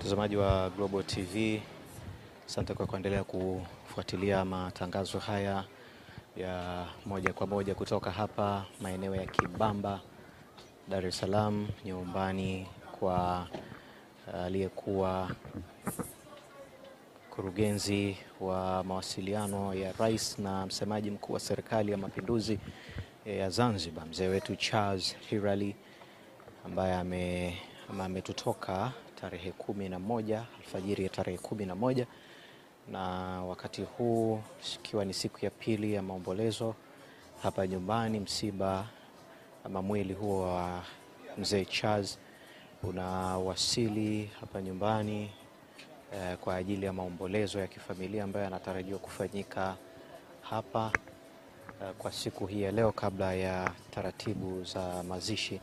Mtazamaji wa Global TV, asante kwa kuendelea kufuatilia matangazo haya ya moja kwa moja kutoka hapa maeneo ya Kibamba, Dar es Salaam, nyumbani kwa aliyekuwa mkurugenzi wa mawasiliano ya Rais na msemaji mkuu wa Serikali ya Mapinduzi ya Zanzibar, mzee wetu Charles Hilary, ambaye ametutoka tarehe 11 alfajiri ya tarehe 11, na wakati huu ikiwa ni siku ya pili ya maombolezo hapa nyumbani. Msiba ama mwili huo wa mzee Charles unawasili hapa nyumbani kwa ajili ya maombolezo ya kifamilia ambayo yanatarajiwa kufanyika hapa kwa siku hii ya leo kabla ya taratibu za mazishi